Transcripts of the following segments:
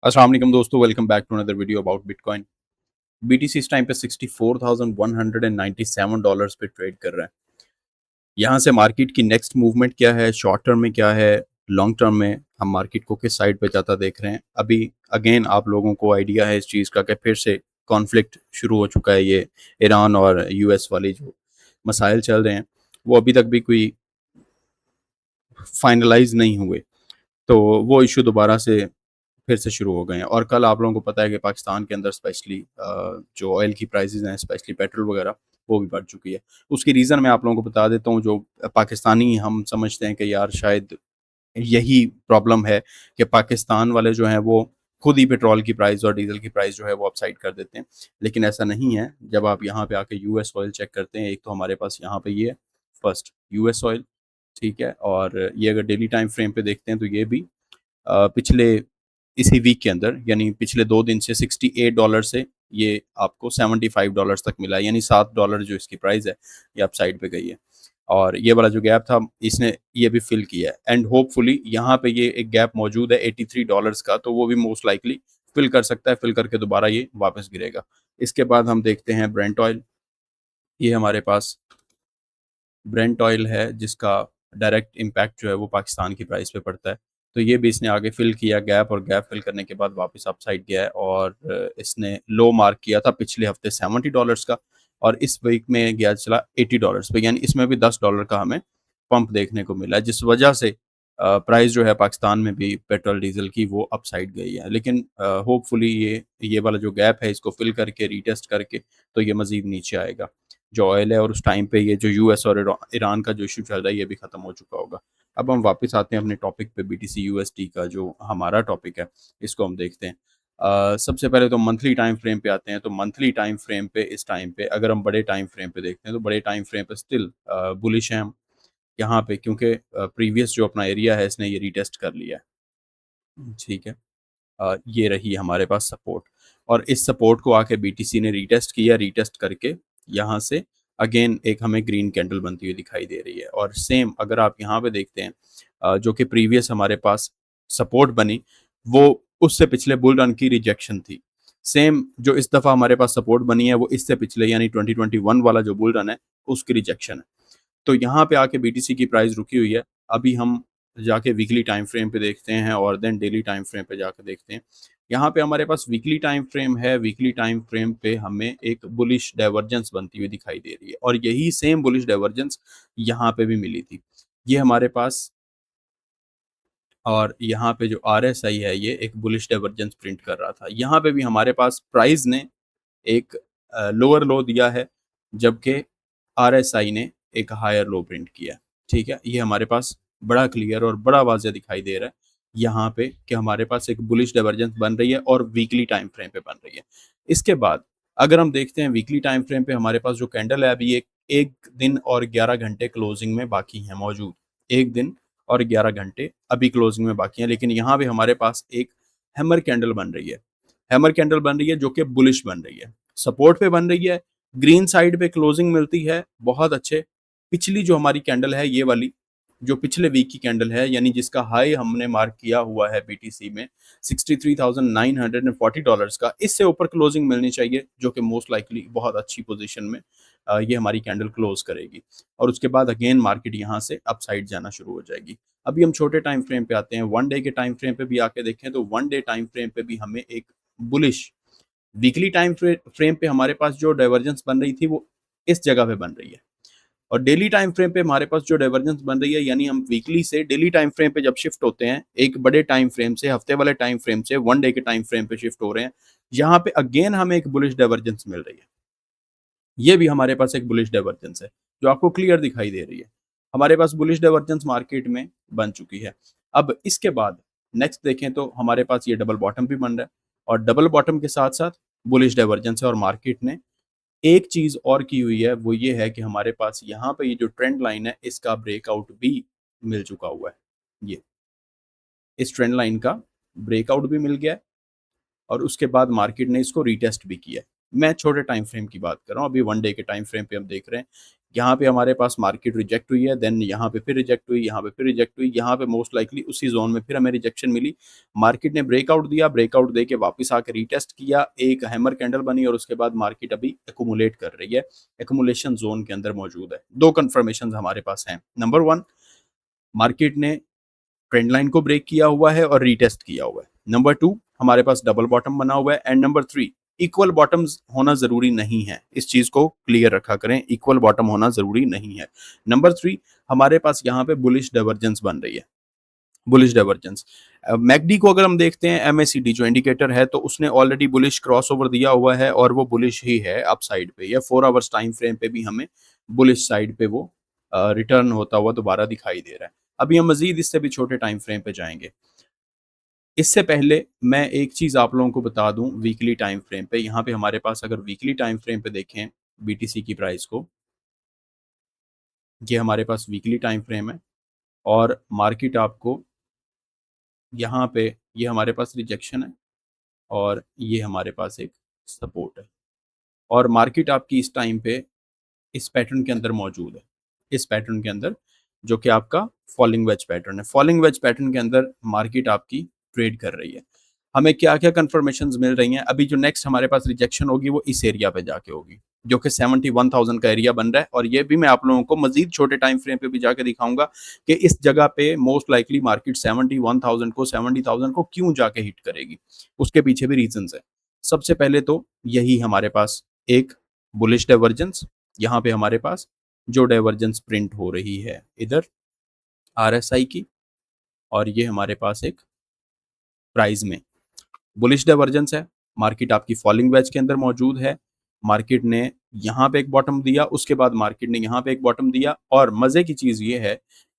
अस्सलाम वालेकुम दोस्तों, welcome back to another video about bitcoin. BTC इस टाइम पे $64,197 पे ट्रेड कर रहा है। यहाँ से मार्केट की नेक्स्ट मूवमेंट क्या है, शॉर्ट टर्म में क्या है, लॉन्ग टर्म में हम मार्केट को किस साइड पे जाता देख रहे हैं। अभी अगेन आप लोगों को आइडिया है इस चीज़ का कि फिर से कॉन्फ्लिक्ट शुरू हो चुका है। ये ईरान और यूएस वाली जो मसाइल चल रहे हैं वो अभी तक भी कोई फाइनलाइज नहीं हुए, तो वो इशू दोबारा से फिर से शुरू हो गए हैं। और कल आप लोगों को पता है कि पाकिस्तान के अंदर स्पेशली जो ऑयल की प्राइसेस हैं, स्पेशली पेट्रोल वगैरह, वो भी बढ़ चुकी है। उसकी रीज़न मैं आप लोगों को बता देता हूँ। जो पाकिस्तानी हम समझते हैं कि यार शायद यही प्रॉब्लम है कि पाकिस्तान वाले जो हैं वो खुद ही पेट्रोल की प्राइस और डीजल की प्राइस जो है वो अपसाइड कर देते हैं, लेकिन ऐसा नहीं है। जब आप यहाँ पे आके यूएस ऑयल चेक करते हैं, एक तो हमारे पास यहाँ पे ये है फर्स्ट यूएस ऑयल, ठीक है। और ये अगर डेली टाइम फ्रेम पे देखते हैं तो ये भी पिछले इसी वीक के अंदर यानी पिछले 2 दिन से $68 से ये आपको $75 तक मिला है, यानी $7 जो इसकी प्राइस है ये अपसाइड पे गई है। और ये वाला जो गैप था इसने ये भी फिल किया है एंड होपफुली यहाँ पे ये एक गैप मौजूद है $83 का, तो वो भी मोस्ट लाइकली फिल कर सकता है। फिल करके दोबारा ये वापस गिरेगा। इसके बाद हम देखते हैं ब्रेंट ऑयल। ये हमारे पास ब्रेंट ऑयल है जिसका डायरेक्ट इम्पैक्ट जो है वो पाकिस्तान की प्राइस पे पड़ता है। तो ये भी इसने आगे फिल किया गैप, और गैप फिल करने के बाद वापस अपसाइड गया है। और इसने लो मार्क किया था पिछले हफ्ते $70 का, और इस वीक में गया चला $80 पे, यानी इसमें भी $10 का हमें पंप देखने को मिला है, जिस वजह से प्राइस जो है पाकिस्तान में भी पेट्रोल डीजल की वो अपसाइड गई है। लेकिन होपफुली ये वाला जो गैप है इसको फिल करके रीटेस्ट करके तो ये मज़ीद नीचे आएगा जो ऑयल है। और उस टाइम पे ये जो यूएस और ईरान का जो इशू चल रहा है ये भी ख़त्म हो चुका होगा। अब हम वापस आते हैं अपने टॉपिक पे, बीटीसी यूएसडी का जो हमारा टॉपिक है इसको हम देखते हैं। सबसे पहले तो मंथली टाइम फ्रेम पे आते हैं। तो मंथली टाइम फ्रेम पे इस टाइम पे अगर हम बड़े टाइम फ्रेम पे देखते हैं तो बड़े टाइम फ्रेम पे स्टिल बुलिश हैं हम यहाँ पे, क्योंकि प्रीवियस जो अपना एरिया है इसने ये रीटेस्ट कर लिया है, ठीक है। ये रही हमारे पास सपोर्ट, और इस सपोर्ट को आके बीटीसी ने रीटेस्ट किया। रीटेस्ट करके यहाँ से अगेन एक हमें ग्रीन कैंडल बनती हुई दिखाई दे रही है। और सेम अगर आप यहाँ पे देखते हैं जो कि प्रीवियस हमारे पास सपोर्ट बनी वो उससे पिछले बुल रन की रिजेक्शन थी। सेम जो इस दफ़ा हमारे पास सपोर्ट बनी है वो इससे पिछले यानी 2021 वाला जो बुल रन है उसकी रिजेक्शन है। तो यहाँ पे आके बीटीसी की प्राइस रुकी हुई है। अभी हम जाके वीकली टाइम फ्रेम पे देखते हैं और देन डेली टाइम फ्रेम पे जाके देखते हैं। यहाँ पे हमारे पास वीकली टाइम फ्रेम है। वीकली टाइम फ्रेम पे हमें एक बुलिश डाइवर्जेंस बनती हुई दिखाई दे रही है, और यही सेम बुलिश डाइवर्जेंस यहाँ पे भी मिली थी। ये हमारे पास, और यहाँ पे जो आरएसआई है ये एक बुलिश डाइवर्जेंस प्रिंट कर रहा था। यहाँ पे भी हमारे पास प्राइस ने एक लोअर लो दिया है, जबकि आरएसआई ने एक हायर लो प्रिंट किया है, ठीक है। ये हमारे पास बड़ा क्लियर और बड़ा वाज़ह दिखाई दे रहा है यहाँ पे कि हमारे पास एक बुलिश डाइवर्जेंस बन रही है और वीकली टाइम फ्रेम पे बन रही है। इसके बाद अगर हम देखते हैं वीकली टाइम फ्रेम पे हमारे पास जो कैंडल है अभी एक 1 दिन और 11 घंटे क्लोजिंग में बाकी हैं मौजूद। 1 दिन और 11 घंटे अभी क्लोजिंग में बाकी हैं, लेकिन यहाँ पे हमारे पास एक हैमर कैंडल बन रही है। हैमर कैंडल बन रही है जो कि बुलिश बन रही है, सपोर्ट पे बन रही है, ग्रीन साइड पे क्लोजिंग मिलती है बहुत अच्छे। पिछली जो हमारी कैंडल है ये वाली, जो पिछले वीक की कैंडल है, यानी जिसका हाई हमने मार्क किया हुआ है बीटीसी में $63,940 का, इससे ऊपर क्लोजिंग मिलनी चाहिए, जो कि मोस्ट लाइकली बहुत अच्छी पोजीशन में ये हमारी कैंडल क्लोज करेगी। और उसके बाद अगेन मार्केट यहाँ से अपसाइड जाना शुरू हो जाएगी। अभी हम छोटे टाइम फ्रेम पे आते हैं। 1 डे के टाइम फ्रेम पे भी आके देखें तो 1 डे टाइम फ्रेम पे भी हमें एक बुलिश, वीकली टाइम फ्रेम पे हमारे पास जो डाइवर्जेंस बन रही थी वो इस जगह पे बन रही है, और डेली टाइम फ्रेम पे हमारे पास जो डाइवर्जेंस बन रही है, यानी हम वीकली से डेली टाइम फ्रेम पे जब शिफ्ट होते हैं, एक बड़े टाइम फ्रेम से, हफ्ते वाले टाइम फ्रेम से 1 डे के टाइम फ्रेम पे शिफ्ट हो रहे हैं, यहाँ पे अगेन हमें एक बुलिश डाइवर्जेंस मिल रही है। ये भी हमारे पास एक बुलिश डाइवर्जेंस है जो आपको क्लियर दिखाई दे रही है। हमारे पास बुलिश डाइवर्जेंस मार्केट में बन चुकी है। अब इसके बाद नेक्स्ट देखें तो हमारे पास ये डबल बॉटम भी बन रहा है, और डबल बॉटम के साथ साथ बुलिश डाइवर्जेंस है। और मार्केट ने एक चीज़ और की हुई है, वो ये है कि हमारे पास यहाँ पे ये जो ट्रेंड लाइन है इसका ब्रेकआउट भी मिल चुका हुआ है। ये इस ट्रेंड लाइन का ब्रेकआउट भी मिल गया है, और उसके बाद मार्केट ने इसको रीटेस्ट भी किया है। मैं छोटे टाइम फ्रेम की बात कर रहा हूँ, अभी 1 डे के टाइम फ्रेम पे हम देख रहे हैं यहाँ पे हमारे पास मार्केट रिजेक्ट हुई है, देन यहाँ पे फिर रिजेक्ट हुई, यहाँ पे फिर रिजेक्ट हुई, यहाँ पे मोस्ट लाइकली उसी ज़ोन में फिर हमें रिजेक्शन मिली। मार्केट ने ब्रेकआउट दिया, ब्रेकआउट देके वापस आके रीटेस्ट किया, एक हैमर कैंडल बनी और उसके बाद मार्केट अभी एक्यूमुलेट कर रही है, एक्यूमुलेशन ज़ोन के अंदर मौजूद है। 2 कन्फर्मेशंस हमारे पास हैं। नंबर 1, मार्केट ने ट्रेंड लाइन को ब्रेक किया हुआ है और रीटेस्ट किया हुआ है। नंबर 2, हमारे पास डबल बॉटम बना हुआ है एंड नंबर 3, इक्वल बॉटम्स होना ज़रूरी नहीं है। इस चीज़ को क्लियर रखा करें, इक्वल बॉटम होना ज़रूरी नहीं है। नंबर 3, हमारे पास यहाँ पे बुलिश डाइवर्जेंस बन रही है, बुलिश डाइवर्जेंस। मैकडी को अगर हम देखते हैं, एमएसीडी जो इंडिकेटर है, तो उसने ऑलरेडी बुलिश क्रॉसओवर दिया हुआ है और वो बुलिश ही है अपसाइड पे। या 4 आवर्स टाइम फ्रेम पे भी हमें बुलिश साइड पे वो रिटर्न होता हुआ दोबारा दिखाई दे रहा है। अभी हम मजीद इससे भी छोटे टाइम फ्रेम पे जाएंगे। इससे पहले मैं एक चीज़ आप लोगों को बता दूं, वीकली टाइम फ्रेम पे, यहाँ पे हमारे पास अगर वीकली टाइम फ्रेम पे देखें बीटीसी की प्राइस को, ये हमारे पास वीकली टाइम फ्रेम है और मार्केट आपको यहाँ पे, ये हमारे पास रिजेक्शन है और ये हमारे पास एक सपोर्ट है और मार्केट आपकी इस टाइम पे इस पैटर्न के अंदर मौजूद है, इस पैटर्न के अंदर, जो कि आपका फॉलिंग वेज पैटर्न है। फॉलिंग वेज पैटर्न के अंदर मार्केट आपकी ट्रेड कर रही है। हमें क्या क्या कंफर्मेशंस मिल रही हैं? अभी जो नेक्स्ट हमारे पास रिजेक्शन होगी वो इस एरिया पे जाके होगी, जो कि 71,000 का एरिया बन रहा है और ये भी मैं आप लोगों को मजीद छोटे टाइम फ्रेम पे भी जाके दिखाऊंगा कि इस जगह पे मोस्ट लाइकली मार्केट 71,000 को, 70,000 को क्यों जाके हिट करेगी। उसके पीछे भी रीजंस है। सबसे पहले तो यही हमारे पास एक बुलिश डाइवर्जेंस, यहाँ पे हमारे पास जो डाइवर्जेंस प्रिंट हो रही है इधर आरएसआई की, और ये हमारे पास एक प्राइस में बुलिश डाइवर्जेंस है। मार्केट आपकी फॉलिंग वेज के अंदर मौजूद है। मार्केट ने यहाँ पे एक बॉटम दिया, उसके बाद मार्केट ने यहाँ पे एक बॉटम दिया और मजे की चीज ये है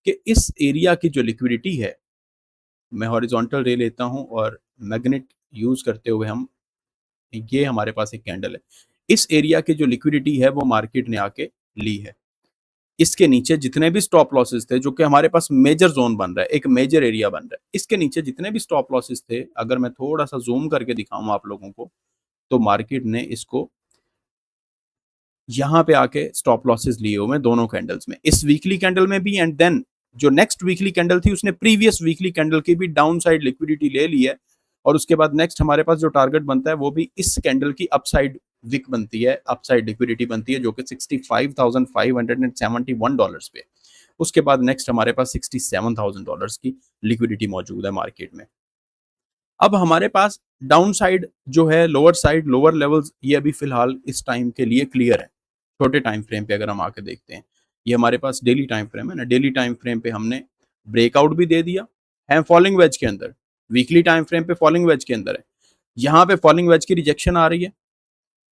कि इस एरिया की जो लिक्विडिटी है, मैं हॉरिजॉन्टल रे लेता हूँ और मैग्नेट यूज करते हुए हम, ये हमारे पास एक कैंडल है, इस एरिया की जो लिक्विडिटी है वो मार्केट ने आके ली है। इसके नीचे जितने भी स्टॉप लॉसेस थे, जो कि हमारे पास मेजर जोन बन रहा है, एक मेजर एरिया बन रहा है, इसके नीचे जितने भी स्टॉप लॉसेस थे, अगर मैं थोड़ा सा जूम करके दिखाऊं आप लोगों को, तो मार्केट ने इसको यहाँ पे आके स्टॉप लॉसेस लिए हुए हैं दोनों कैंडल्स में, इस वीकली कैंडल में भी एंड देन जो नेक्स्ट वीकली कैंडल थी उसने प्रीवियस वीकली कैंडल की भी डाउन साइड लिक्विडिटी ले ली है और उसके बाद नेक्स्ट हमारे पास जो टारगेट बनता है वो भी इस कैंडल की अपसाइड विक बनती है, अपसाइड लिक्विडिटी बनती है, जो कि $65,571 पे। उसके बाद नेक्स्ट हमारे पास $67,000 की लिक्विडिटी मौजूद है मार्केट में। अब हमारे पास डाउन साइड जो है, लोअर साइड, लोअर लेवल्स, ये अभी फिलहाल इस टाइम के लिए क्लियर है। छोटे टाइम फ्रेम पे अगर हम आके देखते हैं, ये हमारे पास डेली टाइम फ्रेम है ना, डेली टाइम फ्रेम पे हमने ब्रेकआउट भी दे दिया है फॉलिंग वेज के अंदर, वीकली टाइम फ्रेम पे फॉलिंग वेज के अंदर है, यहाँ पे फॉलिंग वेज की रिजेक्शन आ रही है।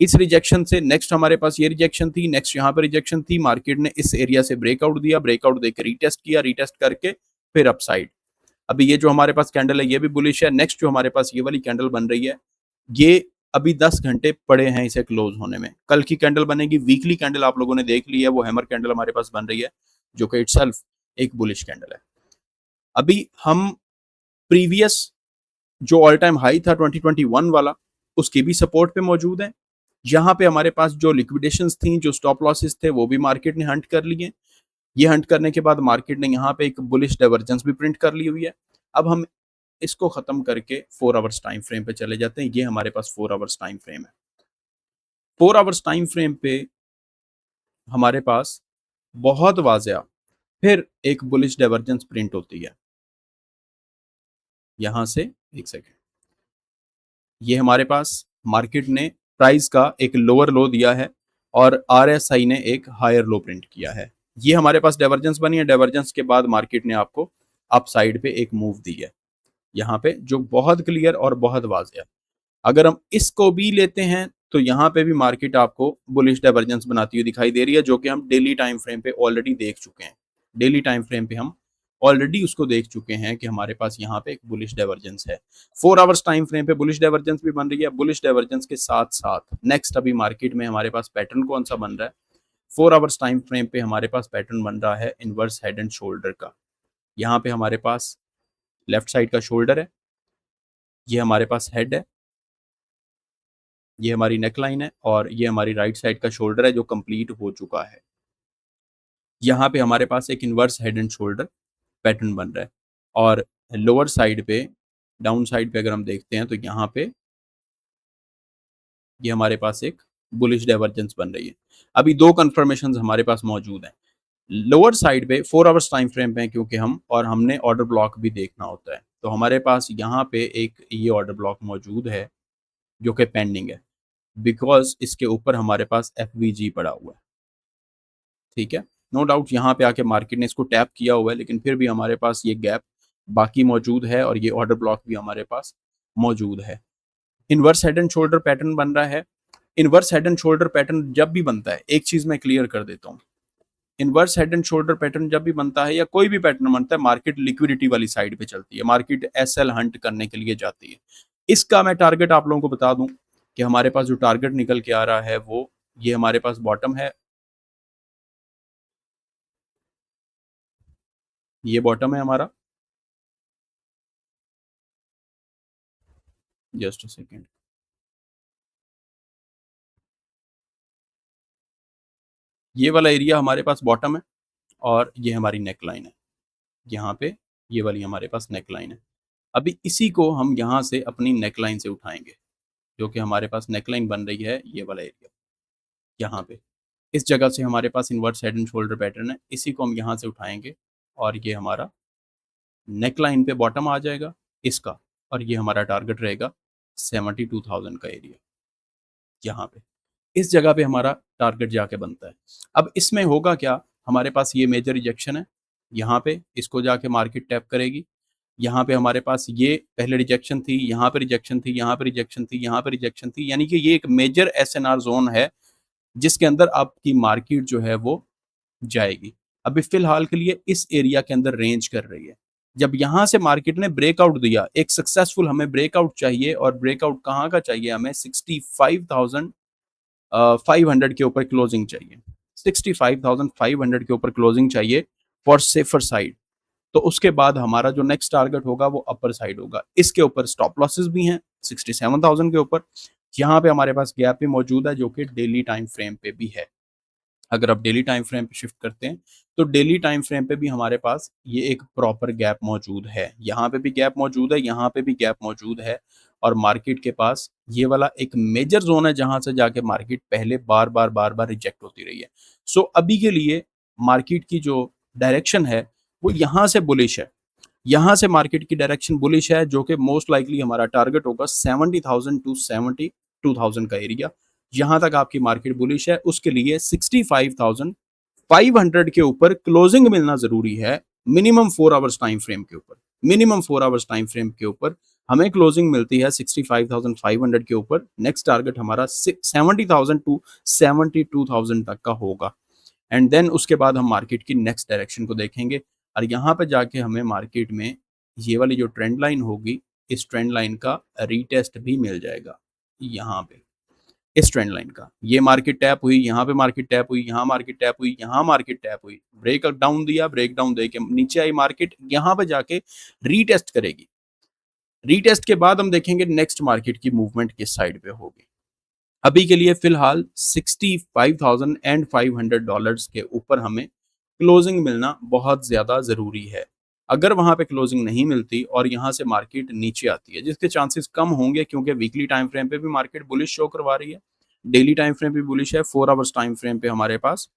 इस रिजेक्शन से नेक्स्ट हमारे पास ये रिजेक्शन थी, नेक्स्ट यहाँ पे रिजेक्शन थी, मार्केट ने इस एरिया से ब्रेकआउट दिया, ब्रेकआउट देकर रीटेस्ट किया, रीटेस्ट करके फिर अपसाइड। अभी ये जो हमारे पास कैंडल है ये भी बुलिश है। नेक्स्ट जो हमारे पास ये वाली कैंडल बन रही है, ये अभी 10 घंटे पड़े हैं इसे क्लोज होने में, कल की कैंडल बनेगी। वीकली कैंडल आप लोगों ने देख ली है, वो हैमर कैंडल हमारे पास बन रही है, जो कि इटसेल्फ एक बुलिश कैंडल है। अभी हम प्रीवियस जो ऑल टाइम हाई था 2021 वाला, उसकी भी सपोर्ट पे मौजूद है। यहाँ पे हमारे पास जो लिक्विडेशंस थी, जो स्टॉप लॉसेस थे, वो भी मार्केट ने हंट कर लिए। ये हंट करने के बाद मार्केट ने यहाँ पे एक बुलिश डाइवर्जेंस भी प्रिंट कर ली हुई है। अब हम इसको खत्म करके 4 आवर्स टाइम फ्रेम पे चले जाते हैं। ये हमारे पास 4 आवर्स टाइम फ्रेम है। 4 आवर्स टाइम फ्रेम पे हमारे पास बहुत वाज़या फिर एक बुलिश डाइवर्जेंस प्रिंट होती है। यहाँ से एक सेकेंड, ये हमारे पास मार्केट ने प्राइस का एक लोअर लो दिया है और आरएसआई ने एक हायर लो प्रिंट किया है। ये हमारे पास डाइवर्जेंस बनी है। डाइवर्जेंस के बाद मार्केट ने आपको अप साइड पे एक मूव दी है यहाँ पे, जो बहुत क्लियर और बहुत वाज़ेह। अगर हम इसको भी लेते हैं तो यहाँ पे भी मार्केट आपको बुलिश डाइवर्जेंस बनाती हुई दिखाई दे रही है, जो कि हम डेली टाइम फ्रेम पे ऑलरेडी देख चुके हैं। डेली टाइम फ्रेम पे हम ऑलरेडी उसको देख चुके हैं कि हमारे पास यहाँ पे एक बुलिश डाइवर्जेंस है। 4 आवर्स टाइम फ्रेम पे बुलिश डाइवर्जेंस भी बन रही है। बुलिश डाइवर्जेंस के साथ साथ नेक्स्ट अभी मार्केट में हमारे पास पैटर्न कौन सा बन रहा है? 4 आवर्स टाइम फ्रेम पे हमारे पास पैटर्न बन रहा है इनवर्स हेड एंड शोल्डर का। यहाँ पे हमारे पास लेफ्ट साइड का शोल्डर है, ये हमारे पास हेड है, ये हमारी नेक लाइन है और ये हमारी राइट साइड का शोल्डर है जो कंप्लीट हो चुका है। यहाँ पे हमारे पास एक inverse head and shoulder pattern बन रहा है और लोअर साइड पे, डाउन साइड पे अगर हम देखते हैं तो यहाँ पे ये हमारे पास एक बुलिश डाइवर्जेंस बन रही है। अभी 2 कन्फर्मेशंस हमारे पास मौजूद हैं। लोअर साइड पे 4 आवर्स टाइम फ्रेम पे हैं क्योंकि हमने ऑर्डर ब्लॉक भी देखना होता है। तो हमारे पास यहाँ पे एक ये ऑर्डर ब्लॉक मौजूद है जो कि पेंडिंग है, बिकॉज़ इसके ऊपर हमारे पास एफवीजी पड़ा हुआ है। ठीक है? नो डाउट यहाँ पे आके मार्केट ने इसको टैप किया हुआ है, लेकिन फिर भी हमारे पास ये गैप बाकी मौजूद है और ये ऑर्डर ब्लॉक भी हमारे पास मौजूद है। Inverse head and shoulder pattern बन रहा है। Inverse head and shoulder pattern जब भी बनता है, एक चीज मैं क्लियर कर देता हूँ। Inverse head and shoulder pattern जब भी बनता है या कोई भी पैटर्न बनता है, मार्केट लिक्विडिटी वाली साइड पे चलती है, मार्केट एसएल हंट करने के लिए जाती है। इसका मैं टारगेट आप लोगों को बता दूं कि हमारे पास जो टारगेट निकल के आ रहा है वो ये हमारे पास बॉटम है, ये बॉटम है हमारा। जस्ट अ सेकेंड, ये वाला एरिया हमारे पास बॉटम है और ये हमारी नेक लाइन है। यहाँ पे ये वाली हमारे पास नेक लाइन है। अभी इसी को हम यहाँ से अपनी नेक लाइन से उठाएंगे, जो कि हमारे पास नेक लाइन बन रही है ये वाला एरिया, यहाँ पे इस जगह से हमारे पास inverse head and shoulder pattern है। इसी को हम यहाँ से उठाएंगे और ये हमारा नेक लाइन पे बॉटम आ जाएगा इसका, और ये हमारा टारगेट रहेगा 72,000 का एरिया, यहाँ पे इस जगह पे हमारा टारगेट जाके बनता है। अब इसमें होगा क्या, हमारे पास ये मेजर रिजेक्शन है, यहाँ पे इसको जाके मार्केट टैप करेगी। यहाँ पे हमारे पास ये पहले रिजेक्शन थी, यहाँ पे रिजेक्शन थी, यहाँ पे रिजेक्शन थी, यहाँ पे रिजेक्शन थी, यानी कि ये एक मेजर एसएनआर जोन है जिसके अंदर आपकी मार्केट जो है वो जाएगी। अभी फिलहाल के लिए इस एरिया के अंदर रेंज कर रही है। जब यहाँ से मार्केट ने ब्रेकआउट दिया, एक सक्सेसफुल हमें ब्रेकआउट चाहिए, और ब्रेकआउट कहाँ का चाहिए हमें, 65,500 के ऊपर क्लोजिंग चाहिए। 65,500 के ऊपर क्लोजिंग चाहिए फॉर सेफर साइड। तो उसके बाद हमारा जो नेक्स्ट टारगेट होगा वो अपर साइड होगा। इसके ऊपर स्टॉप लॉसेस भी हैं 67,000 के ऊपर। यहाँ पे हमारे पास गैप भी मौजूद है जो कि डेली टाइम फ्रेम पे भी है। अगर आप डेली टाइम फ्रेम पे शिफ्ट करते हैं तो डेली टाइम फ्रेम पे भी हमारे पास ये एक प्रॉपर गैप मौजूद है। यहाँ पे भी गैप मौजूद है, यहाँ पे भी गैप मौजूद है, और मार्केट के पास ये वाला एक मेजर जोन है जहां से जाके मार्केट पहले बार बार रिजेक्ट होती रही है। सो अभी के लिए मार्केट की जो डायरेक्शन है वो यहाँ से बुलिश है। यहाँ से मार्केट की डायरेक्शन बुलिश है, जो कि मोस्ट लाइकली हमारा टारगेट होगा 70,000 टू 72,000 का एरिया। यहाँ तक आपकी मार्केट बुलिश है, उसके लिए 65,500 के ऊपर क्लोजिंग मिलना जरूरी है। मिनिमम 4 आवर्स टाइम फ्रेम के ऊपर, मिनिमम 4 आवर्स टाइम फ्रेम के ऊपर हमें क्लोजिंग मिलती है 65,500 के ऊपर। नेक्स्ट टारगेट हमारा 70,000 टू 72,000 तक का होगा। एंड देन उसके बाद हम मार्केट की नेक्स्ट डायरेक्शन को देखेंगे, और यहाँ पे जाके हमें मार्केट में ये वाली जो ट्रेंड लाइन होगी, इस ट्रेंड लाइन का रीटेस्ट भी मिल जाएगा। यहाँ पे इस ट्रेंड लाइन का ये मार्केट टैप हुई, यहाँ पे मार्केट टैप हुई, यहाँ मार्केट टैप हुई, यहाँ मार्केट टैप हुई, ब्रेक डाउन दिया, ब्रेक डाउन दे के नीचे आई मार्केट, यहाँ पे जाके रीटेस्ट करेगी। रीटेस्ट के बाद हम देखेंगे नेक्स्ट मार्केट की मूवमेंट किस साइड पे होगी। अभी के लिए फिलहाल $65,500 के ऊपर हमें क्लोजिंग मिलना बहुत ज़्यादा ज़रूरी है। अगर वहाँ पे क्लोजिंग नहीं मिलती और यहाँ से मार्केट नीचे आती है, जिसके चांसेस कम होंगे क्योंकि वीकली टाइम फ्रेम पे भी मार्केट बुलिश शो करवा रही है, डेली टाइम फ्रेम पे बुलिश है, 4 आवर्स टाइम फ्रेम पे हमारे पास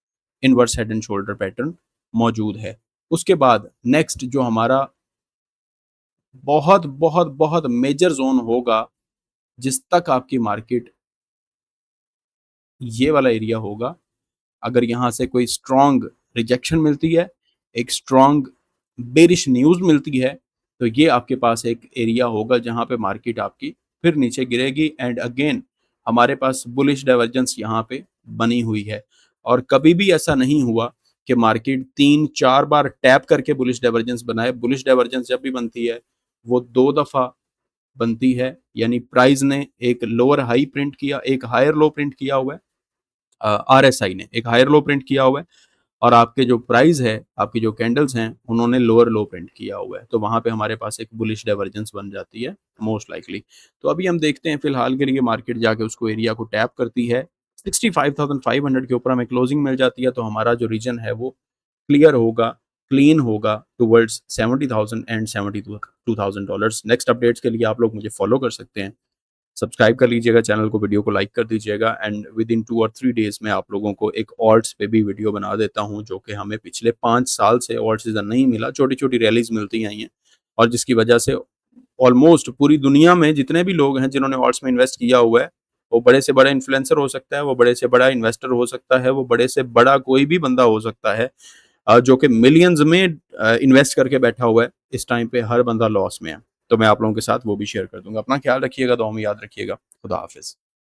inverse head and shoulder pattern मौजूद है। उसके बाद नेक्स्ट जो हमारा बहुत बहुत बहुत मेजर जोन होगा, जिस तक आपकी मार्केट ये वाला एरिया होगा, अगर यहाँ से कोई स्ट्रॉन्ग रिजेक्शन मिलती है, एक स्ट्रॉन्ग बेरिश न्यूज़ मिलती है, तो ये आपके पास एक एरिया होगा जहाँ पे मार्केट आपकी फिर नीचे गिरेगी। एंड अगेन हमारे पास बुलिश डाइवर्जेंस यहाँ पे बनी हुई है, और कभी भी ऐसा नहीं हुआ कि मार्केट 3-4 बार टैप करके बुलिश डाइवर्जेंस बनाए। बुलिश डाइवर्जेंस जब भी बनती है वो 2 दफ़ा बनती है, यानी प्राइस ने एक लोअर हाई प्रिंट किया, एक हायर लो प्रिंट किया हुआ है, आरएसआई ने एक हायर लो प्रिंट किया हुआ है, और आपके जो प्राइस है, आपकी जो कैंडल्स हैं, उन्होंने लोअर लो प्रिंट किया हुआ है। तो वहाँ पे हमारे पास एक बुलिश डाइवर्जेंस बन जाती है मोस्ट लाइकली। तो अभी हम देखते हैं फिलहाल के लिए मार्केट जाके उसको एरिया को टैप करती है, 65,500 के ऊपर हमें क्लोजिंग मिल जाती है, तो हमारा जो रीजन है वो क्लियर होगा, क्लीन होगा टुवर्ड्स 70,000 एंड $72,000। नेक्स्ट अपडेट्स के लिए आप लोग मुझे फॉलो कर सकते हैं। सब्सक्राइब कर लीजिएगा चैनल को, वीडियो को लाइक कर दीजिएगा एंड विद इन 2 और 3 डेज़ में आप लोगों को एक ऑल्ट्स पे भी वीडियो बना देता हूँ, जो कि हमें पिछले 5 साल से ऑल्ट सीज़न नहीं मिला, छोटी-छोटी रैलीज़ मिलती आई हैं और जिसकी वजह से ऑलमोस्ट पूरी दुनिया में जितने भी लोग हैं जिन्होंने ऑल्ट्स में इन्वेस्ट किया हुआ है, वो बड़े से बड़ा इन्फ्लुएंसर हो सकता है, वो बड़े से बड़ा इन्वेस्टर हो सकता है, वो बड़े से बड़ा कोई भी बंदा हो सकता है जो कि मिलियंस में इन्वेस्ट करके बैठा हुआ है। इस टाइम पे हर बंदा लॉस में है। तो मैं आप लोगों के साथ वो भी शेयर कर दूँगा। अपना ख्याल रखिएगा, दुआ में याद रखिएगा। खुदा हाफ़िज़।